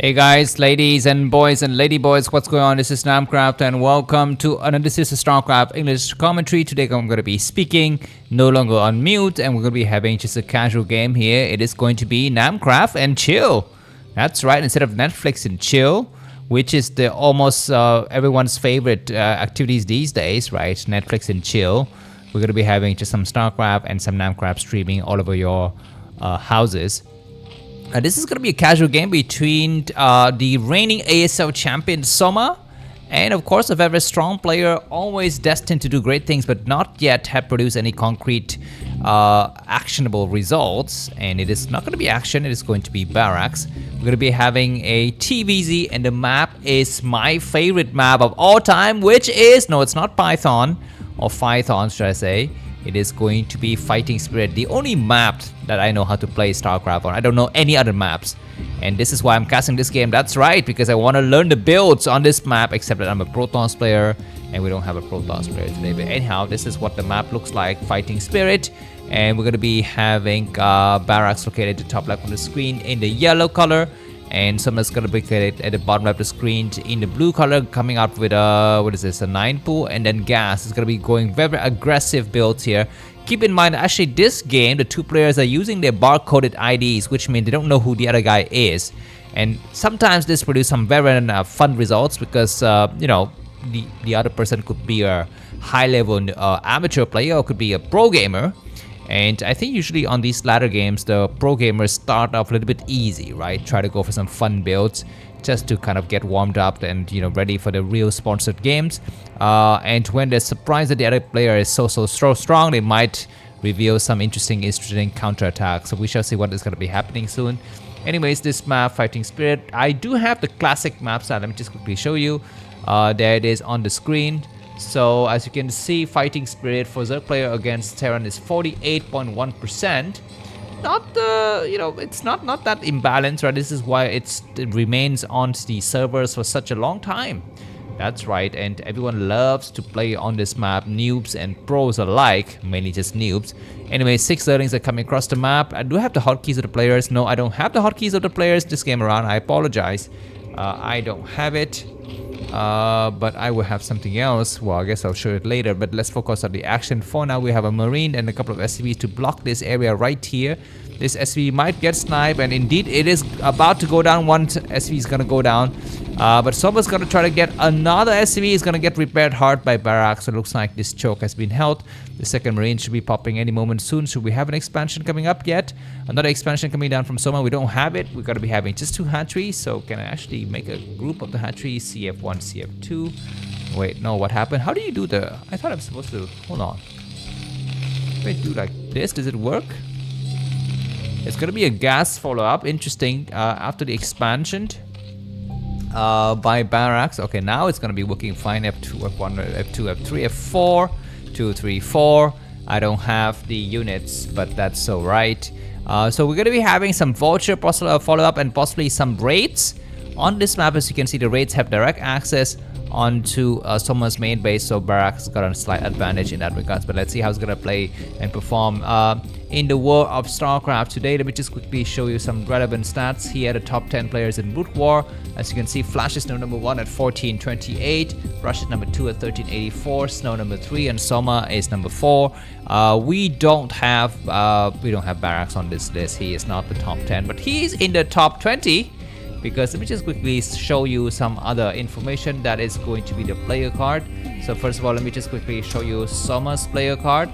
Hey guys, ladies and boys and lady boys, what's going on? This is Namkraft and welcome to another This is Starcraft English commentary. Today I'm going to be speaking, no longer on mute, and we're going to be having just a casual game here. It is going to be Namkraft and chill. That's right, instead of Netflix and chill, which is the almost everyone's favorite activities these days, right? Netflix and chill. We're going to be having just some Starcraft and some Namkraft streaming all over your houses. This is going to be a casual game between the reigning ASL champion Soma and of course a very strong player, always destined to do great things but not yet have produced any concrete actionable results. And it is not going to be action, it is going to be Barracks. We're going to be having a TVZ and the map is my favorite map of all time, which is, no, it's not Python or Python should I say. It is going to be Fighting Spirit, the only map that I know how to play Starcraft on. I don't know any other maps. And this is why I'm casting this game. That's right, because I want to learn the builds on this map, except that I'm a Protons player, and we don't have a Protons player today. But anyhow, this is what the map looks like, Fighting Spirit. And we're going to be having Barracks located at the top left of the screen in the yellow color. And someone's going to be located at the bottom left of the screen in the blue color, coming out with a, what is this, a 9 pool, and then gas is going to be going very aggressive builds here. Keep in mind, actually, this game, the two players are using their bar-coded IDs, which means they don't know who the other guy is. And sometimes this produces some very fun results because, you know, the other person could be a high-level amateur player or could be a pro gamer. And I think usually on these ladder games, the pro gamers start off a little bit easy, right? Try to go for some fun builds just to kind of get warmed up and, you know, ready for the real sponsored games. And when they're surprised that the other player is so strong, they might reveal some interesting counterattacks. So we shall see what is going to be happening soon. Anyways, this map, Fighting Spirit, I do have the classic map style. Let me just quickly show you. There it is on the screen. So as you can see, Fighting Spirit for Zerg player against Terran is 48.1%. Not the, you know, it's not that imbalanced, right? This is why it remains on the servers for such a long time. That's right, and everyone loves to play on this map, noobs and pros alike, mainly just noobs. Anyway, 6 Zerglings are coming across the map. I do have the hotkeys of the players. No, I don't have the hotkeys of the players this game around. I apologize. I don't have it. But I will have something else. Well, I guess I'll show it later, but let's focus on the action. For now, we have a Marine and a couple of SCVs to block this area right here. This SCV might get sniped, and indeed it is about to go down. One SCV is going to go down. But Soma's going to try to get another SCV. Is going to get repaired hard by Barracks. So it looks like this choke has been held. The second Marine should be popping any moment soon. Should we have an expansion coming up yet? Another expansion coming down from Soma. We don't have it. We're going to be having just 2 hatcheries. So can I actually make a group of the hatcheries? CF1, CF2. Wait, no, what happened? How do you do the... I thought I was supposed to... Hold on. Wait, do like this? Does it work? It's going to be a gas follow-up. Interesting. After the expansion by Barracks. Okay, now it's going to be working fine. F2, F1, F2, F3, F4, 2, 3, 4. I don't have the units, but that's so right. So we're going to be having some vulture follow-up and possibly some raids. On this map, as you can see, the raids have direct access onto Soma's main base, so Barracks got a slight advantage in that regards. But let's see how it's gonna play and perform in the world of Starcraft today. Let me just quickly show you some relevant stats here. The top 10 players in Broodwar. As you can see, Flash is number 1 at 1428, Rush is number 2 at 1384, Snow number 3, and Soma is number 4. We don't have Barracks on this list. He is not the top 10, but he's in the top 20. Because let me just quickly show you some other information that is going to be the player card. So first of all, let me just quickly show you Soma's player card.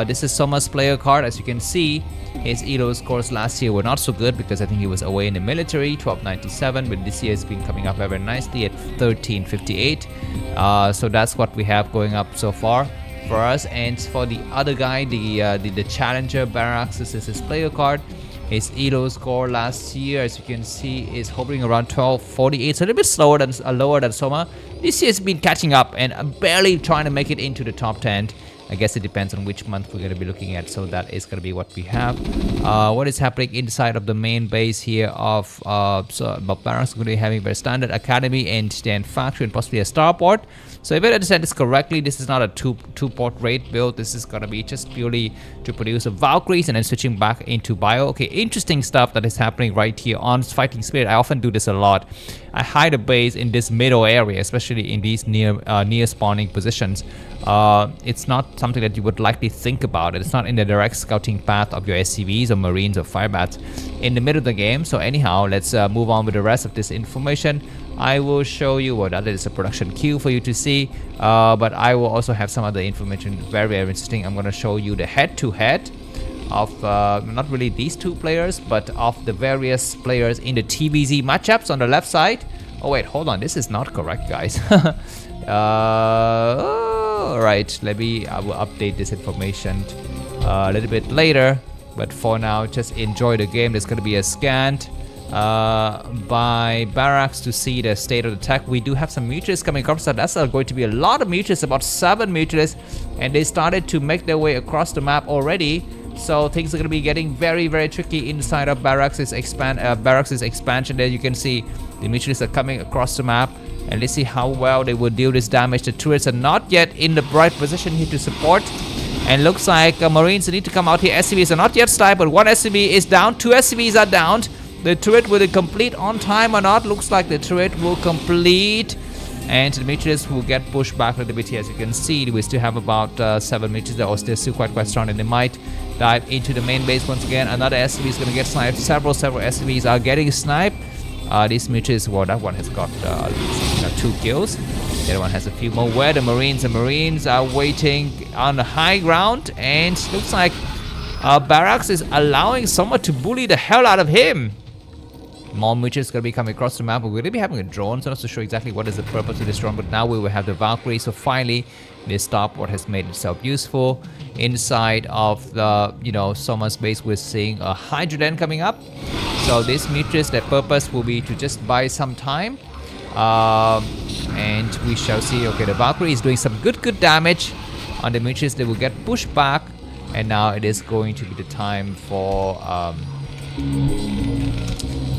This is Soma's player card. As you can see, his ELO scores last year were not so good because I think he was away in the military, 1297, but this year has been coming up very nicely at 1358. So that's what we have going up so far for us. And for the other guy, the Challenger Barracks, this is his player card. His ELO score last year, as you can see, is hovering around 1248, so a little bit lower than Soma. This year has been catching up and barely trying to make it into the top 10. I guess it depends on which month we're going to be looking at. So that is going to be what we have. What is happening inside of the main base here of Barracks? We're going to be having very standard academy and then factory and possibly a starport. So if I understand this correctly, this is not a two-port raid build. This is going to be just purely to produce a Valkyries and then switching back into bio. Okay, interesting stuff that is happening right here on Fighting Spirit. I often do this a lot. I hide a base in this middle area, especially in these near spawning positions. It's not something that you would likely think about. It's not in the direct scouting path of your SCVs or Marines or Firebats in the middle of the game. So anyhow, let's move on with the rest of this information. I will show you what that is, a production queue for you to see, but I will also have some other information very interesting. I'm going to show you the head-to-head of not really these two players, but of the various players in the TVZ matchups on the left side. Oh wait, hold on, this is not correct, guys. Alright, I will update this information a little bit later, but for now, just enjoy the game. There's going to be a scan by Barracks to see the state of the tech. We do have some mutalists coming across. So that's going to be a lot of mutalists, about 7 mutalists, and they started to make their way across the map already. So things are going to be getting very tricky inside of Barracks' expansion. There you can see the mutalists are coming across the map, and let's see how well they will deal this damage. The turrets are not yet in the right position here to support, and looks like Marines need to come out here. SCVs are not yet sniped, but 1 SCV is down, 2 SCVs are down. The turret will it complete on time or not? Looks like the turret will complete, and the mutalists will get pushed back a little bit here. As you can see, we still have about 7 mutalists that are still quite strong, and they might dive into the main base once again. Another SCV is going to get sniped. Several SCVs are getting sniped. These mutalists, well, that one has got 2 kills. The other one has a few more. Where the Marines? The Marines are waiting on the high ground, and looks like Barracks is allowing someone to bully the hell out of him. More mutalists going to be coming across the map. We're going to be having a drone, so not to show exactly what is the purpose of this drone, but now we will have the Valkyrie. So finally, this starport has made itself useful. Inside of the, Soma's base, we're seeing a Hydroden coming up. So this mutalists, their purpose will be to just buy some time. And we shall see. Okay, the Valkyrie is doing some good damage on the mutalists. They will get pushed back, and now it is going to be the time for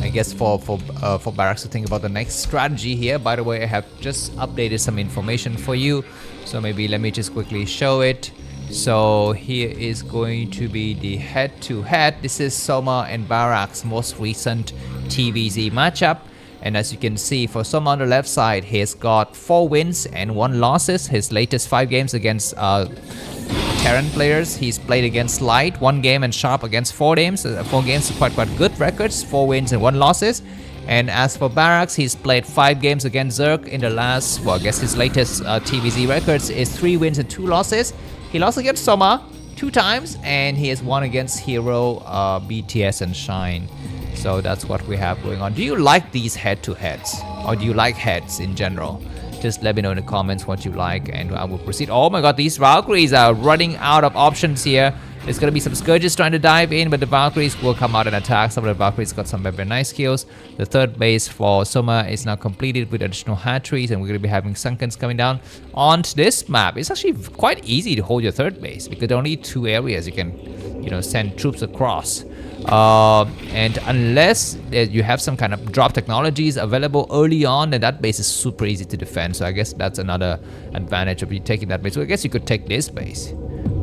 I guess for Barracks to think about the next strategy here. By the way, I have just updated some information for you, so maybe let me just quickly show it. So here is going to be the head-to-head. This is Soma and Barracks' most recent TVZ matchup. And as you can see, for Soma on the left side, he's got 4 wins and 1 losses. His latest 5 games against Terran players. He's played against Light 1 game and Sharp against 4 games. 4 games, quite good records, 4 wins and 1 losses. And as for Barracks, he's played 5 games against Zerg in the last, well, I guess his latest TVZ records is 3 wins and 2 losses. He lost against Soma 2 times, and he has won against Hero, BTS, and Shine. So that's what we have going on. Do you like these head-to-heads? Or do you like heads in general? Just let me know in the comments what you like, and I will proceed. Oh my god, these Valkyries are running out of options here. There's going to be some Scourges trying to dive in, but the Valkyries will come out and attack. Some of the Valkyries got some very nice kills. The third base for Soma is now completed with additional hatcheries, and we're going to be having Sunkens coming down on this map. It's actually quite easy to hold your third base, because there are only 2 areas you can, send troops across. And unless you have some kind of drop technologies available early on, then that base is super easy to defend. So I guess that's another advantage of you taking that base. So I guess you could take this base,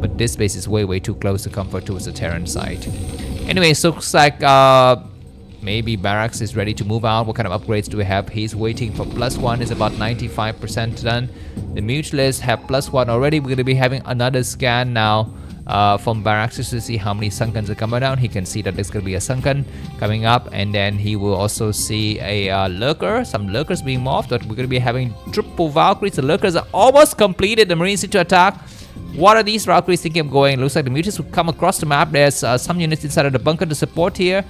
but this base is way too close to comfort towards the Terran side. Anyway, so looks like maybe Barracks is ready to move out. What kind of upgrades do we have? He's waiting for +1, is about 95% done. The Mutalists have +1 already. We're going to be having another scan now from Barracks to see how many Sunkens are coming down. He can see that there's going to be a Sunken coming up, and then he will also see a Lurker, some Lurkers being morphed, but we're going to be having triple Valkyries. The Lurkers are almost completed. The Marines need to attack. What are these Valkyries thinking of going? Looks like the mutants will come across the map. There's some units inside of the bunker to support here.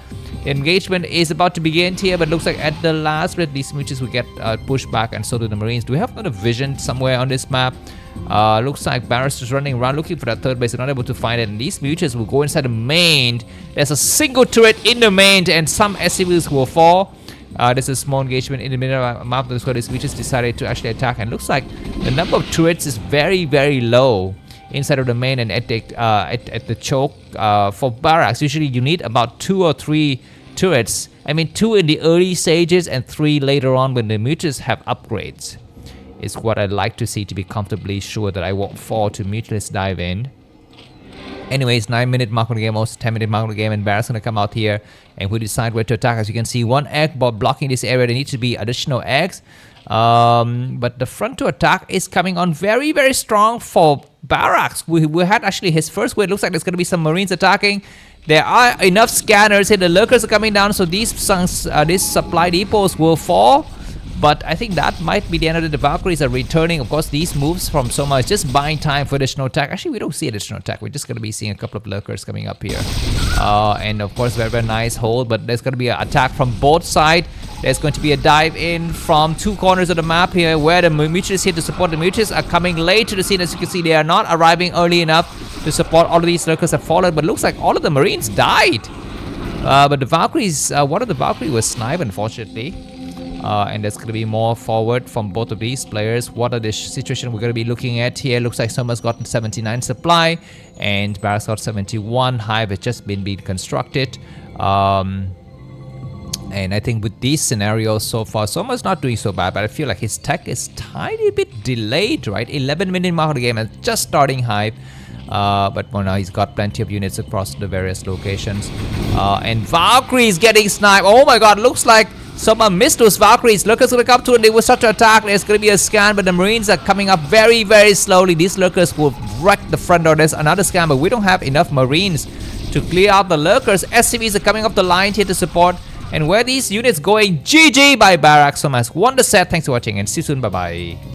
The engagement is about to begin here, but looks like at the last bit, these mutants will get pushed back, and so do the Marines. Do we have another vision somewhere on this map? Looks like Barracks is running around looking for that third base. They're not able to find it, and these mutants will go inside the main. There's a single turret in the main, and some SCVs will fall. There's a small engagement in the middle of the map. That's where these mutants decided to actually attack, and looks like the number of turrets is very low inside of the main and at the choke. For Barracks, usually you need about 2 or 3 turrets. I mean 2 in the early stages and 3 later on when the mutas have upgrades. Is what I'd like to see to be comfortably sure that I won't fall to mutalist dive in. Anyways, 9-minute mark on the game, almost 10-minute mark on the game, and Barracks gonna come out here and we decide where to attack. As you can see, 1 egg blocking this area. There needs to be additional eggs. But the front to attack is coming on very, very strong for Barracks. We had actually his first wave. It looks like there's gonna be some Marines attacking. There are enough scanners here. The lurkers are coming down, so these supply depots will fall. But I think that might be the end of it. The Valkyries are returning. Of course, these moves from Soma is just buying time for additional attack. Actually, we don't see additional attack. We're just going to be seeing a couple of lurkers coming up here. And of course, very, very nice hold. But there's going to be an attack from both sides. There's going to be a dive in from 2 corners of the map here where the mutants here to support. The mutants are coming late to the scene. As you can see, they are not arriving early enough to support. All of these lurkers have fallen. But it looks like all of the Marines died. But the Valkyries, one of the Valkyries was sniped, unfortunately. And there's going to be more forward from both of these players. What are the situation we're going to be looking at here? Looks like Soma's got 79 supply and Barracks got 71. Hive has just been constructed. And I think with these scenarios so far, Soma's not doing so bad, but I feel like his tech is tiny bit delayed, right? 11-minute mark of the game and just starting Hive. But well, now he's got plenty of units across the various locations. And Valkyrie's getting sniped. Oh my god, looks like Soma missed those Valkyries. Lurkers gonna come to it. They will start to attack. There's gonna be a scan, but the Marines are coming up very, very slowly. These lurkers will wreck the front door. There's another scan, but we don't have enough Marines to clear out the lurkers. SCVs are coming up the line here to support. And where these units going? GG by Barracks. Soma's won the set. Thanks for watching and see you soon. Bye bye.